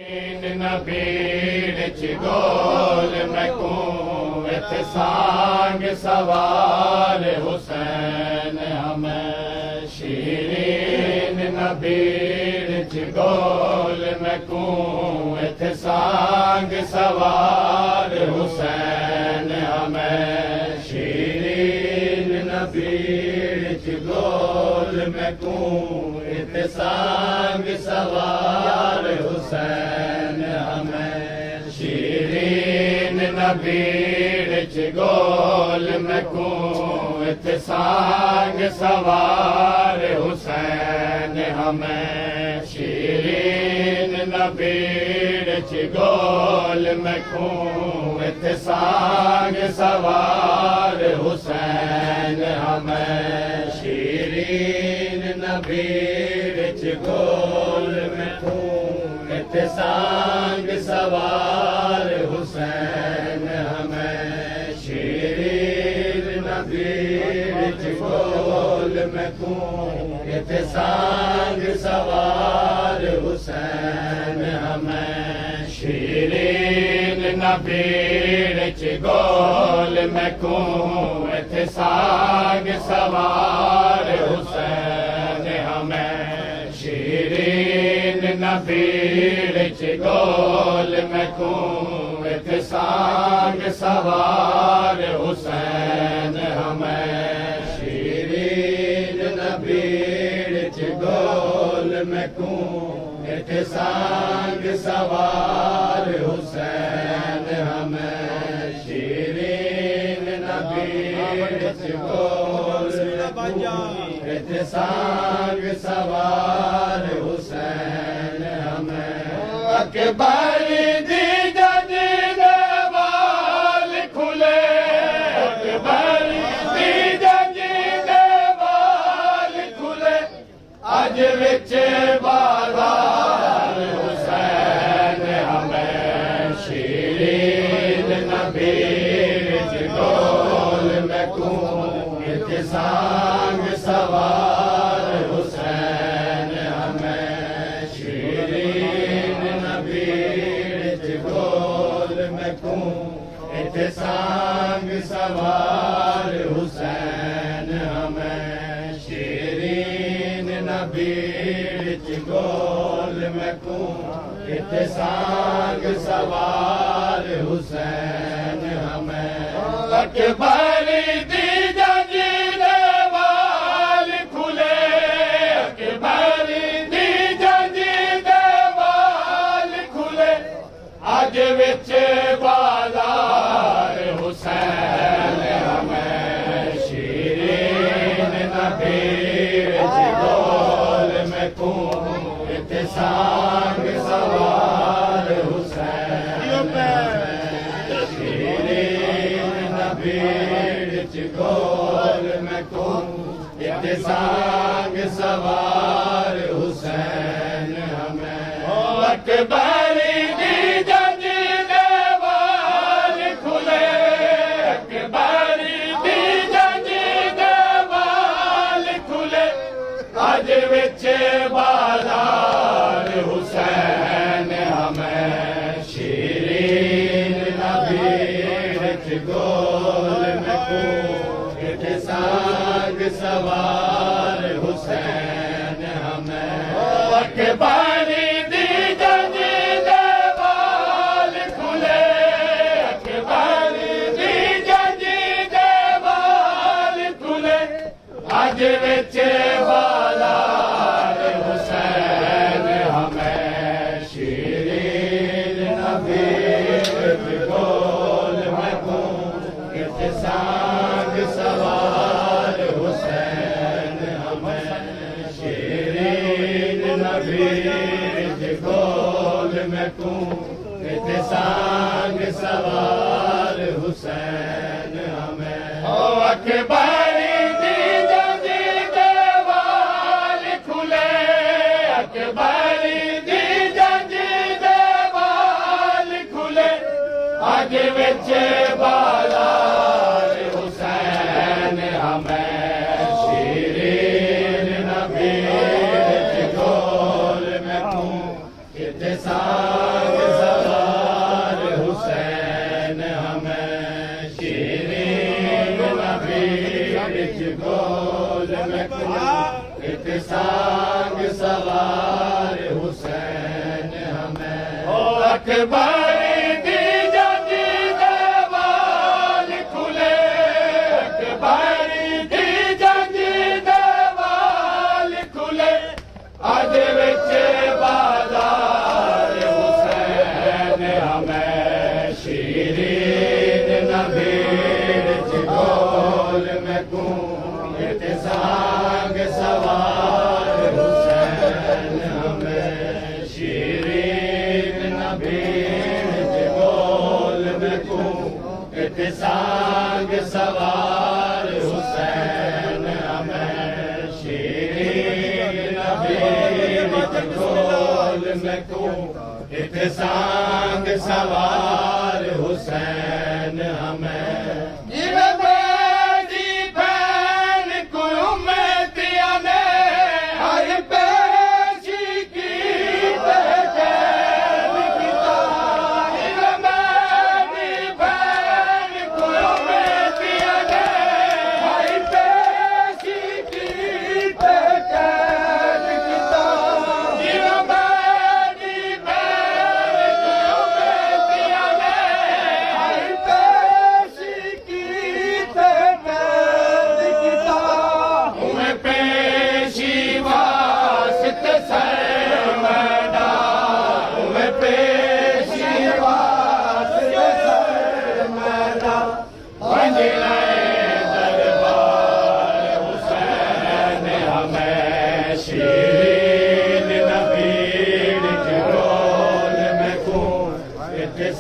नबीड़ गोल मैकूं इत सांग सवार हुसैन हमें शीरीन नबीड़ गोल मैकूं इत सांग सवार हुसैन हमें शीरीन नबीड़ गोल मैकूं इत सांग सवार हुसैन हमें शीरीन नबीड़ गोल मैकूं इत सांग सवार हुसैन हमें शीरीन नबीड़ गोल मैकूं इत सांग सवार हुसैन हमें शीरीन नबीड़ गोल मैकूं इत सांग सवार हुसैन हमें शीरीन नबीड़ गोल मैकूं इत सांग सवार हुसैन हमें शीरीन नबीड़ गोल मैकूं इत सांग सवार हुसैन हमें शीरीन नबीड़ गोल मैकूं इत सांग सवार हुसैन हमें शीरीन नबीड़ गोल मैकूं इत सांग सवार हुसैन हमें शीरीन नबीड़ गोल इत सांग सवार हुसैन हमें अकबर दी जंजीर वाल खुले अकबर दी जंजीर वाल खुले अज विच बाजार हुसैन हमें शीरीन नबीड़ गोल मैकूं इत सांग सवार हुसैन हमें शीरीन नबीड़ गोल मैकूं इत सांग सवार हुसैन हमें शीरीन नबीड़ गोल मैकूं इत सांग सवार हुसैन हमें अकबर दी जंजीर वाल खुले अकबर दी जंजीर वाल खुले अज विच बाजार हुसैन हमें शीरीन नबीड़ गोल मैकूं इत सांग सवार हुसैन शीरीन नबीड़ गोल मैकूं इत सांग सवार हुसैन हमें अकबर दी जंजीर वाल खुले अकबर दी जंजीर वाल खुले अज विच बाजार हुसैन हमें शीरीन नबीड़ गोल मैकूं इत सांग सवार हुसैन हमें अकबर दी जंजीर वाल खुले अकबर दी जंजीर वाल खुले अज विच बाजार हुसैन हमें शीरीन नबीड़ गोल मैकूं इत सांग सवार हुसैन हमें शीरीन नबीड़ गोल मैकूं इत सांग सवार हुसैन हमें अकबर दी जंजीर वाल खुले अकबर दी जंजीर वाल खुले अज विच बाजार हुसैन हमें शीरीन नबीड़ गोल मैकूं इत सांग अकबर दी जंगी दे वाल खुले अकबर दी जंगी दे वाल खुले अज विच बाजार हुसैन हमें शीरीन नबीर गोल में गूंज सांग सवार हुसैन हमें शीरीन नबीर गोल में गूंज सांग सवार हुसैन हमें शीरीन नबीर गोल में गूंज सांग सवार हुसैन हमें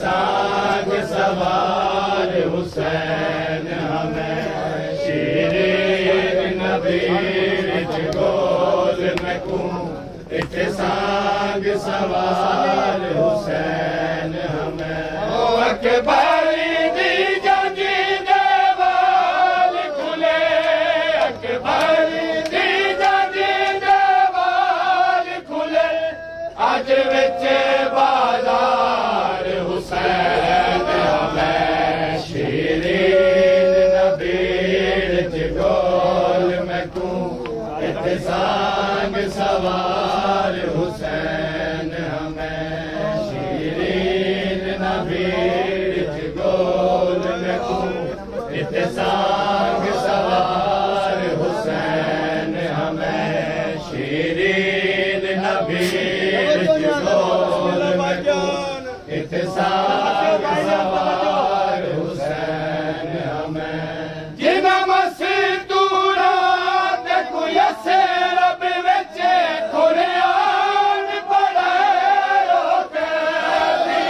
सांग सवार हुसैन हमें शीरीन नबीर गोल में गूंज सांग सवार हुसैन हमें अकबर दी जंगी दे वाल खुले अकबर दी जंगी दे वाल खुले अज विच बाजार हुसैन हमें शीरीन नबीर गोल में गूंज सांग सवार हुसैन हमें शीरीन नबीर गोल में गूंज सांग सवार हुसैन हमें शीरीन नबीर गोल में गूंज सांग सवार हुसैन हमें जिना मस्तूरा ते कोई से रब विच कुरान पढ़े कहती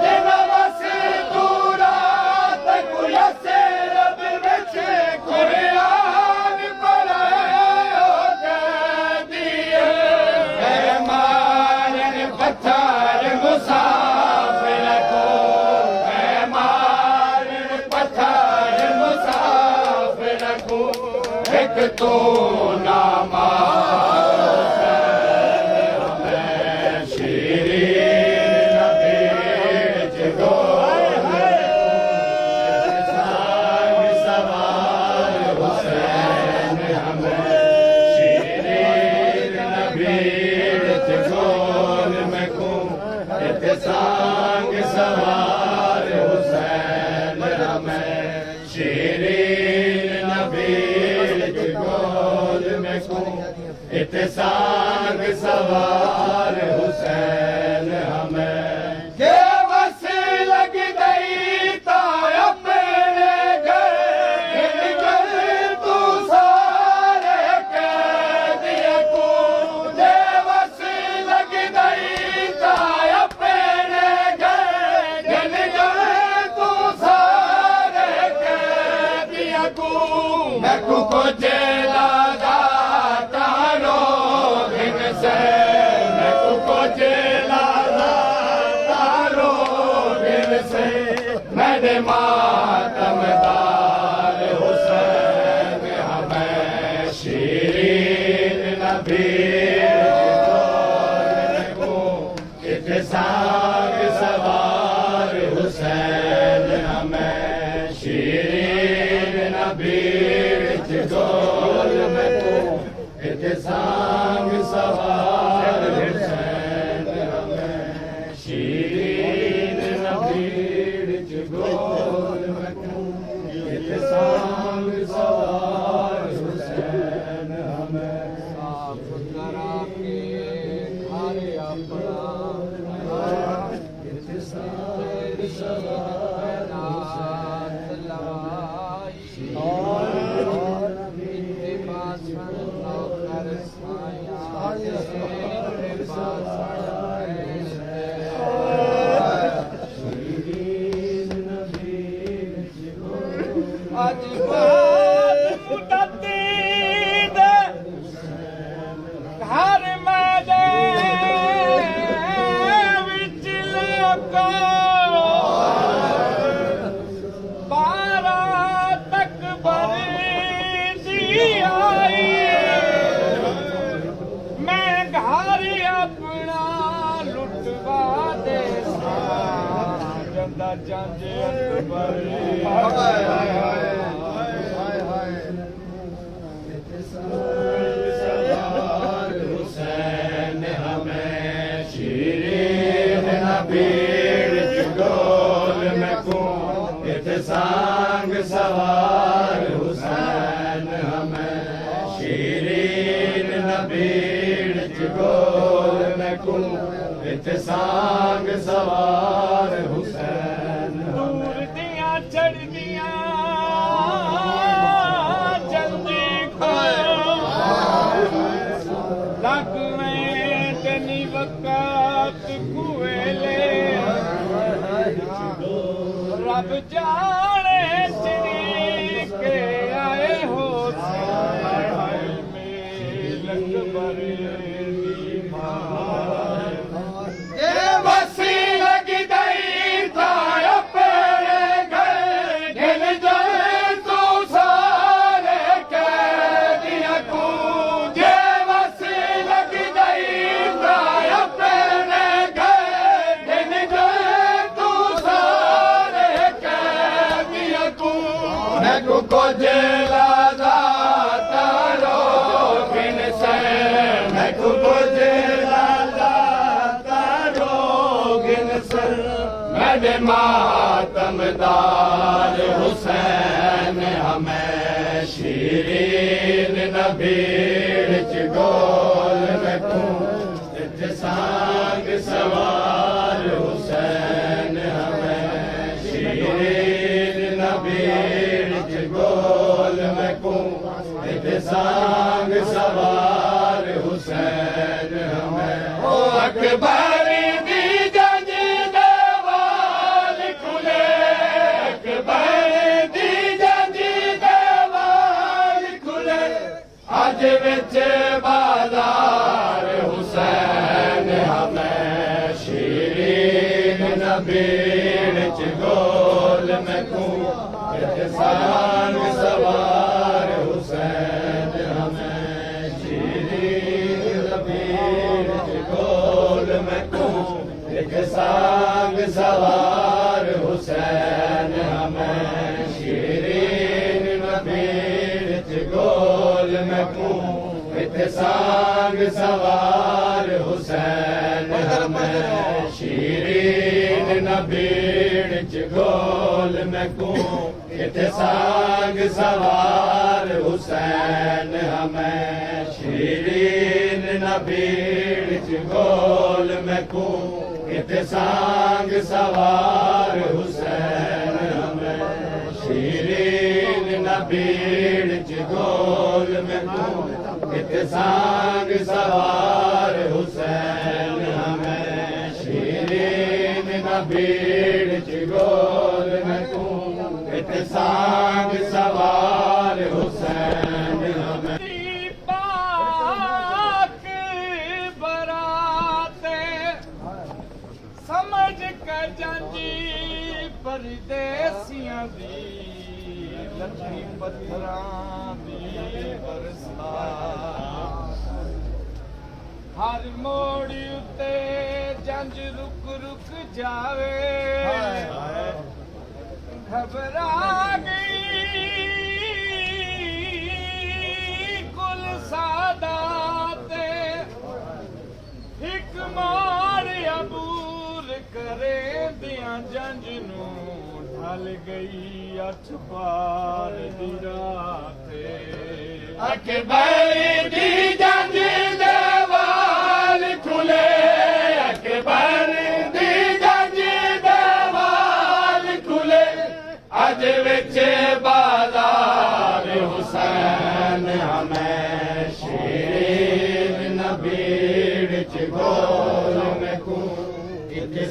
जिना मस्तूरा ते कोई से रब विच कुरान पढ़े कहती है मारन पत्थर मुसाफिर को मारन पत्थर मुसाफिर को एक तो ना मार हमें शीरीन नबीर गोल सांग सवार हुसैन हमें शीरीन नबीर गोल में गूंज सांग सवार हुसैन हमें शीरीन नबीर गोल में गूंज सांग सवार हुसैन हमें के बस लग गई ता अपने घर तू सारे कह दिया को जे बस लग गई ता अपने घर तू सारे कह दिया को मैं को जेला तारो दिन से मैं को जेला तारो दिन से मेरे मातमदार हुसैन हमें शीरीन नबीर गोल सांग सवार हुसैन हमें शीरीन नबीर गोल में सांग सवार हुसैन हमें दा जांजे अकबर सवार हुसैन हमें शीरीन नबीर गोल में सांग सवार हुसैन हमें शीरीन नबीर गोल में सांग सवार हुसैन दूर दिया चढ़ दिया जल्दी लग में तनी वक़्त कुएले रब जाने चिड़ी के आए हो बसी लगी गई था अपने घर गिन जाए तू सारे कह दिया कूजे बसी लगी गई था अपने घर गिन जाए तू सारे कह दिया कूजे को जेला तारो बिन से मैं को जेला मेरे मातमदार हुसैन हमें शीरीन नबीर गोल में सांग सवार हुसैन हमें शीरीन नबीर गोल में सांग सवार हुसैन हमें ओ अकबर आज विच बाजार हुसैन हमें शीरीन नबीर गोल में सांग सवार हुसैन हमें शीरीन नबीर गोल में सांग सवार हुसैन हमें शीरीन नबीर गोल में सांग सवार हुसैन हमें शीरीन नबीर गोल में सांग सवार हुसैन हमें शीरीन नबीर गोल में सांग सवार हुसैन हमें शीरीन नबीर गोल में सांग सवार हुसैन हमें शीरीन नबीर गोल में सांग सवार हुसैन हमें पाक बराते समझ कर जांजी परदेसियां दी लखी पत्थरां दी बरसात हर मोड़ उते जंज रुक रुक जावे घबरा गई कुल सादाते एक मोड़ अबूर करे दिया जंज नू ढल गई अठ बार दी राते अकबर दी जंज दे वाल खुले अकबर दी जंज दे वाल खुले अज विच बाजार हुसैन हमें शीरीन नबीर गोल में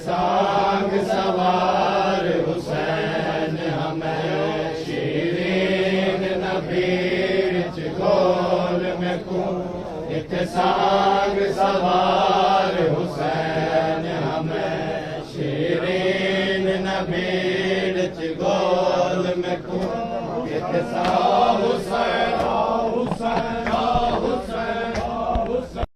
सांग सवार हुसैन हमें शीरीन नबीर गोल में सांग सवार हुसैन हमें शीरीन नबीर गोल में हुसैन